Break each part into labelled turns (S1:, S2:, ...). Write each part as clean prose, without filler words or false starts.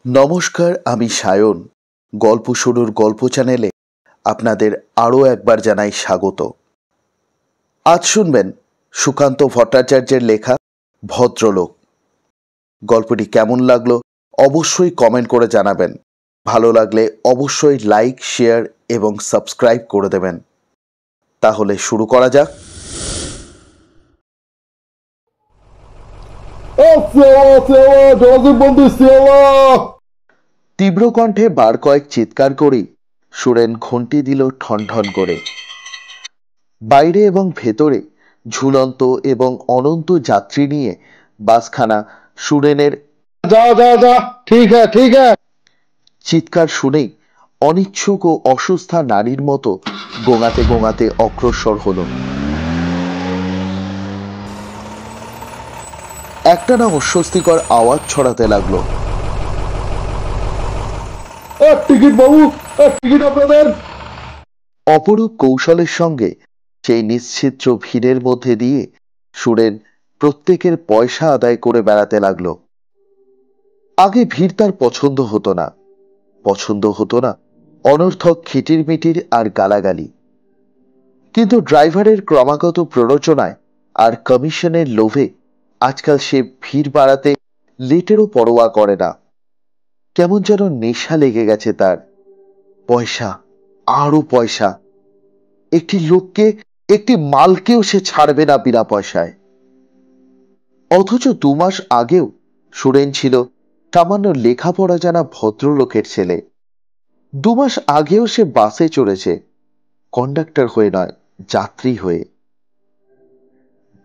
S1: নমস্কার, আমি সায়ন। গল্প শুরুর গল্প চ্যানেলে আপনাদের আরও একবার জানাই স্বাগত। আজ শুনবেন সুকান্ত ভট্টাচার্যের লেখা ভদ্রলোক। গল্পটি কেমন লাগলো অবশ্যই কমেন্ট করে জানাবেন। ভালো লাগলে অবশ্যই লাইক, শেয়ার এবং সাবস্ক্রাইব করে দেবেন। তাহলে শুরু করা যাক। তীব্র কণ্ঠে বার কয়েক চিৎকার করেই সুরেন ঘন্টি দিল ঠন ঠন করে। বাইরে এবং ভেতরে ঝুলন্ত এবং অনন্ত যাত্রী নিয়ে বাসখানা সুরেনের
S2: যা যা যা ঠিক হ্যাঁ ঠিক হ্যাঁ
S1: চিৎকার শুনেই অনিচ্ছুক ও অসুস্থা নারীর মতো গোঙাতে গোঙাতে অগ্রসর হলো। একটানা অস্বস্তিকর আওয়াজ ছড়াতে লাগলো।
S2: টিকিট বাবু, টিকিট আপনাদের।
S1: অপরূপ কৌশলের সঙ্গে সেই নিশ্চিত্র ভিড়ের মধ্যে দিয়ে সুরেন প্রত্যেকের পয়সা আদায় করে বেড়াতে লাগলো। আগে ভিড় তার পছন্দ হতো না অনর্থক খিটিরমিটির আর গালাগালি। কিন্তু ড্রাইভারের ক্রমাগত প্ররোচনায় আর কমিশনের লোভে আজকাল সে ভিড় বাড়াতে লেটেরও পরোয়া করে না। কেমন যেন নেশা লেগে গেছে তার। পয়সা, আরো পয়সা। একটি লোককে, একটি মালকেও সে ছাড়বে না বিনা পয়সায়। অথচ 2 মাস আগেও সুরেন ছিল সামান্য লেখাপড়া জানা ভদ্রলোকের ছেলে। 2 মাস আগেও সে বাসে চড়েছে, কন্ডাক্টর হয়ে নয়, যাত্রী হয়ে।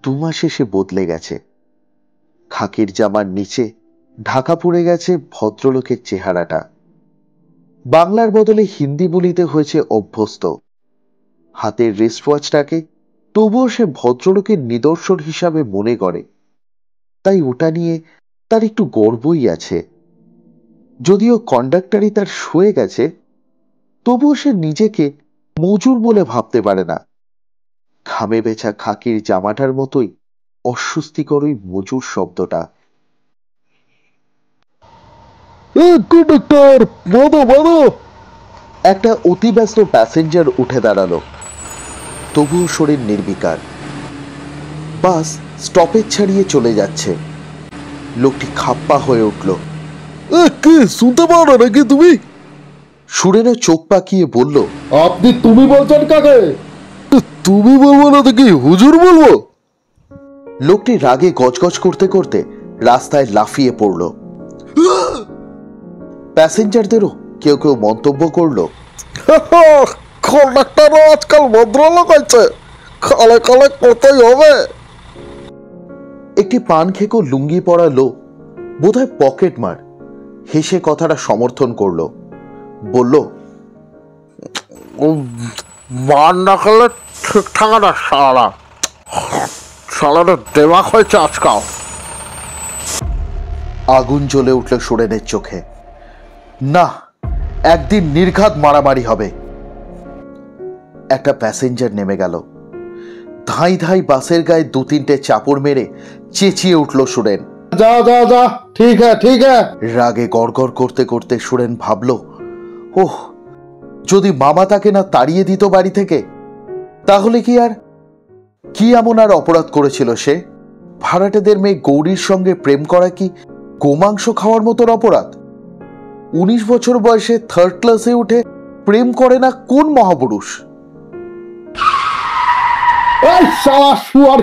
S1: 2 মাসে সে বদলে গেছে। খাকির জামার নিচে ঢাকা পড়ে গেছে ভদ্রলোকের চেহারাটা। বাংলার বদলে হিন্দি বলিতে হয়েছে অভ্যস্ত। হাতের রিস্টওয়াচটাকে তবুও সে ভদ্রলোকের নিদর্শন হিসাবে মনে করে। তাই ওটা নিয়ে তার একটু গর্বই আছে। যদিও কন্ডাক্টরই তার সয়ে গেছে, তবুও সে নিজেকে মজুর বলে ভাবতে পারে না। ঘামে বেচা খাকির জামাটার মতোই অস্বস্তিকর ওই মজুর শব্দটা।
S2: কন্ডাক্টর, বাঁধো বাঁধো।
S1: একটা অতিব্যস্ত প্যাসেঞ্জার উঠে দাঁড়ালো। তবুও শরীর নির্বিকার। বাস স্টপেজ ছাড়িয়ে চলে যাচ্ছে। লোকটি খাপ্পা হয়ে উঠল।
S2: কি শুনতে পাও না নাকি তুমি?
S1: সুরেনের চোখ পাকিয়ে বলল,
S2: আপনি তুমি বলছেন কাকে? তুমি বলবো না তো কি হুজুর বলবো?
S1: লোকটি রাগে গজগজ করতে করতে রাস্তায় লাফিয়ে পড়ল। প্যাসেঞ্জারদেরও কেউ কেউ মন্তব্য করলো,
S2: কন্ডাক্টরও আজকাল ভদ্রলোক হয়েছে, কালে কালে কতই হবে।
S1: একটি পান খেকো লুঙ্গি পরা লোক, বোধহয় পকেট মার, হেসে কথাটা সমর্থন করলো। বলল,
S2: মান না খেলে ঠিক থাকে না সালাটা দেমাক হয়েছে আজকাল।
S1: আগুন জ্বলে উঠল সুরেনের চোখে। না, একদিন নির্ঘাত মারামারি হবে। একটা প্যাসেঞ্জার নেমে গেল। ধাই ধাই বাসের গায়ে 2-3টে চাপড় মেরে চেঁচিয়ে উঠল সুরেন,
S2: যা যা যা ঠিক হ্যাঁ ঠিক হ্যাঁ।
S1: রাগে গড়গড় করতে করতে সুরেন ভাবল, ওহ, যদি মামা তাকে না তাড়িয়ে দিত বাড়ি থেকে, তাহলে কি এমন আর অপরাধ করেছিল সে? ভাড়াটেদের মেয়ে গৌরীর সঙ্গে প্রেম করা কি গোমাংস খাওয়ার মতন অপরাধ? 19 বছর বয়সে 3rd ক্লাসে উঠে প্রেম করে না কোন মহাপুরুষ?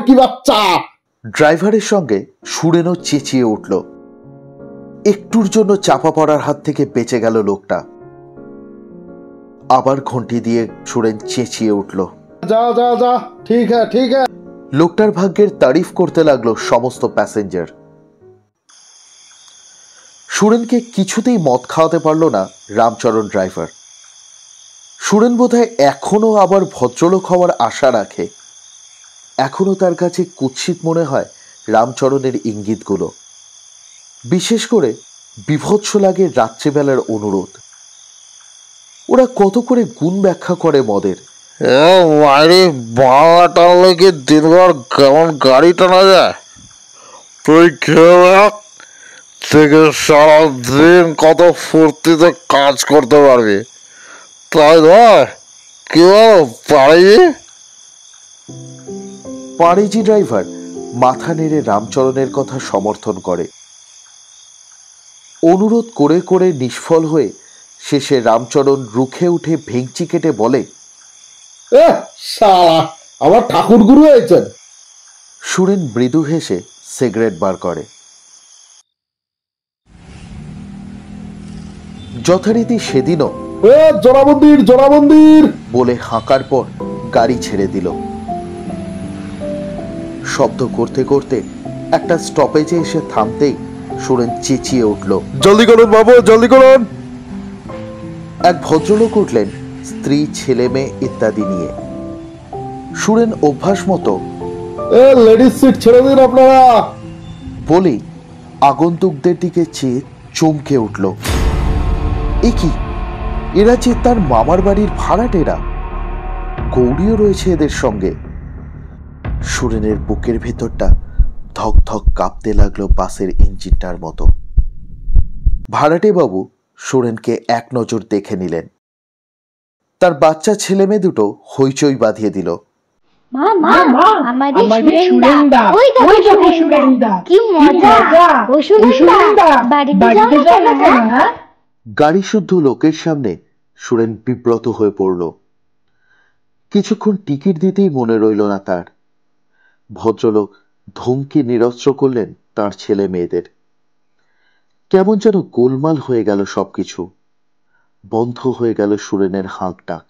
S2: কি বাচ্চা!
S1: ড্রাইভারের সঙ্গে সুরেনও চেঁচিয়ে উঠল। একটুর জন্য চাপা পড়ার হাত থেকে বেঁচে গেল লোকটা। আবার ঘন্টি দিয়ে সুরেন চেঁচিয়ে উঠল,
S2: যা যা যা ঠিক হ্যাঁ ঠিক হ্যাঁ।
S1: লোকটার ভাগ্যের তারিফ করতে লাগলো সমস্ত প্যাসেঞ্জার। সুরেনকে কিছুতেই মদ খাওয়াতে পারল না রামচরণ ড্রাইভার। সুরেন বোধহয় এখনো আবার ভদ্রলোক হওয়ার আশা রাখে। এখনো তার কাছে কুৎসিত মনে হয় রামচরণের ইঙ্গিতগুলো। বিশেষ করে বিভৎস লাগে রাত্রিবেলার অনুরোধ। ওরা কত করে গুণ ব্যাখ্যা করে মদের।
S2: বাইরে বাংলা টানলে কি দিনভর কেমন গাড়ি টানা যায়? তুই খেয়ে থেকে সারাদিন কত ফুর্তিতে কাজ করতে পারবি, তাই নয়? কি বলো পারি?
S1: পাড়েজি ড্রাইভার মাথা নেড়ে রামচরণের কথা সমর্থন করে। অনুরোধ করে করে নিষ্ফল হয়ে শেষে রামচরণ রুখে উঠে ভেঙচি কেটে বলে,
S2: শালা আমার ঠাকুর গুরু হয়েছেন।
S1: সুরেন মৃদু হেসে সিগারেট বার করে। যথারীতি সেদিনও
S2: জোড়ামন্দির জোড়ামন্দির
S1: বলে হাঁকার পর গাড়ি ছেড়ে দিল। শব্দ করতে করতে একটা স্টপেজে এসে থামতেই সুরেন চেঁচিয়ে উঠল,
S2: জলদি করুন বাবু, জলদি করুন।
S1: এক ভদ্রলোক উঠলেন স্ত্রী, ছেলে মেয়ে ইত্যাদি নিয়ে। সুরেন অভ্যাস মতো
S2: লেডিস সিট ছেড়ে দিন আপনারা
S1: বলেই আগন্তুকদের দিকে চেয়ে চমকে উঠল। এ কি, এরা যে তার মামার বাড়ির ভাড়াটেরা! গৌরীও রয়েছে এদের সঙ্গে। সুরেনের বুকের ভেতরটা ধক ধক কাঁপতে লাগলো বাসের ইঞ্জিনটার মতো। ভাড়াটে বাবু সুরেনকে এক নজর দেখে নিলেন। তার বাচ্চা ছেলে মেয়ে দুটো হইচই বাঁধিয়ে দিল। গাড়ি শুদ্ধ লোকের সামনে সুরেন বিব্রত হয়ে পড়ল। কিছুক্ষণ টিকিট দিতেই মনে রইল না তার। ভদ্রলোক ধমকি নিরস্ত্র করলেন তার ছেলে মেয়েদের। কেমন যেন গোলমাল হয়ে গেল সবকিছু। বন্ধ হয়ে গেল সুরেনের হাঁক ডাক।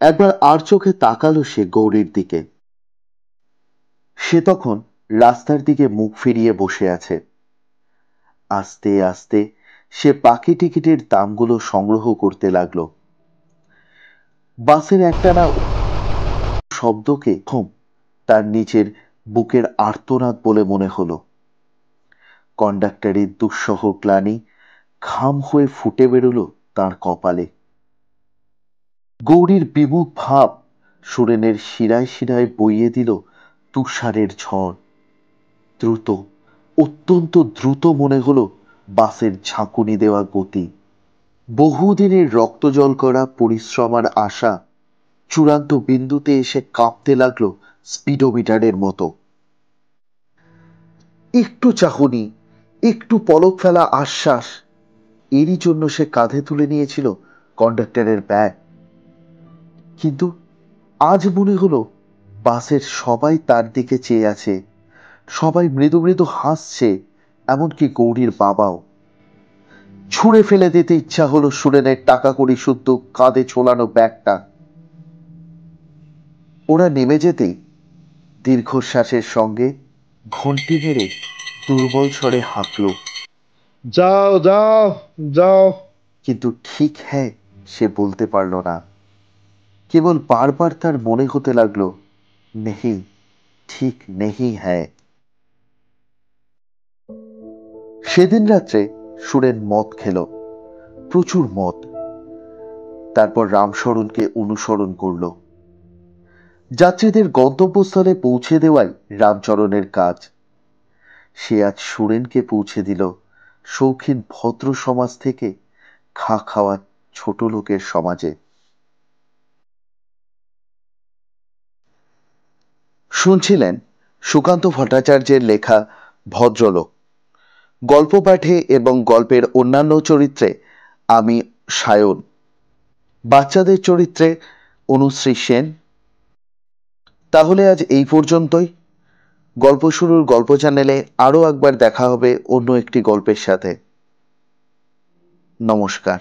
S1: একবার আর চোখে তাকালো সে গৌরীর দিকে। সে তখন রাস্তার দিকে মুখ ফিরিয়ে বসে আছে। আস্তে আস্তে সে বাকি টিকিটের দামগুলো সংগ্রহ করতে লাগলো। বাসের একটানা শব্দকে তার নিচের বুকের আর্তনাদ বলে মনে হলো। কন্ডাক্টরের দুঃসহ গ্লানি ঘাম হয়ে ফুটে বেরোলো তার কপালে। গৌরীর বিমুখ ভাব সুরেনের শিরায় শিরায় বইয়ে দিল তুষারের ঝড়। দ্রুত, অত্যন্ত দ্রুত মনে হলো বাসের ঝাঁকুনি দেওয়া গতি। বহুদিনের রক্তজল করা পরিশ্রম আর আশা চূড়ান্ত বিন্দুতে এসে কাঁপতে লাগলো স্পিডোমিটারের মতো। একটু চাহনি, একটু পলক ফেলা আশ্বাস, এরই জন্য সে কাঁধে তুলে নিয়েছিল কন্ডাক্টরের ব্যাগ। কিন্তু আজ মনে হলো বাসের সবাই তার দিকে চেয়ে আছে, সবাই মৃদু মৃদু হাসছে, এমনকি গৌরীর বাবাও। ছুঁড়ে ফেলে দিতে ইচ্ছা হলো সুরেনের টাকা কড়ি শুদ্ধ কাঁধে ঝোলানো ব্যাগটা। ওরা নেমে যেতেই দীর্ঘশ্বাসের সঙ্গে ঘন্টি মেরে দুর্বল স্বরে হাঁকল,
S2: যাও যাও যাও।
S1: কিন্তু ঠিক হ্যাঁ সে বলতে পারল না। কেবল বারবার তার মনে হতে লাগলো, নেহি, ঠিক নেহি হ্যাঁ। সেদিন রাত্রে সুরেন মদ খেল, প্রচুর মদ। তারপর রামশরণকে অনুসরণ করল। যাত্রীদের গন্তব্যস্থলে পৌঁছে দেওয়াই রামচরণের কাজ। সে আজ সুরেনকে পৌঁছে দিল শৌখিন ভদ্র সমাজ থেকে খা খাওয়া ছোট লোকের সমাজে। শুনছিলেন সুকান্ত ভট্টাচার্যের লেখা ভদ্রলোক। গল্প পাঠে এবং গল্পের অন্যান্য চরিত্রে আমি সায়ন। বাচ্চাদের চরিত্রে অনুশ্রী সেন। তাহলে আজ এই পর্যন্তই। গল্প শুরুর গল্প চ্যানেলে আরও একবার দেখা হবে অন্য একটি গল্পের সাথে। নমস্কার।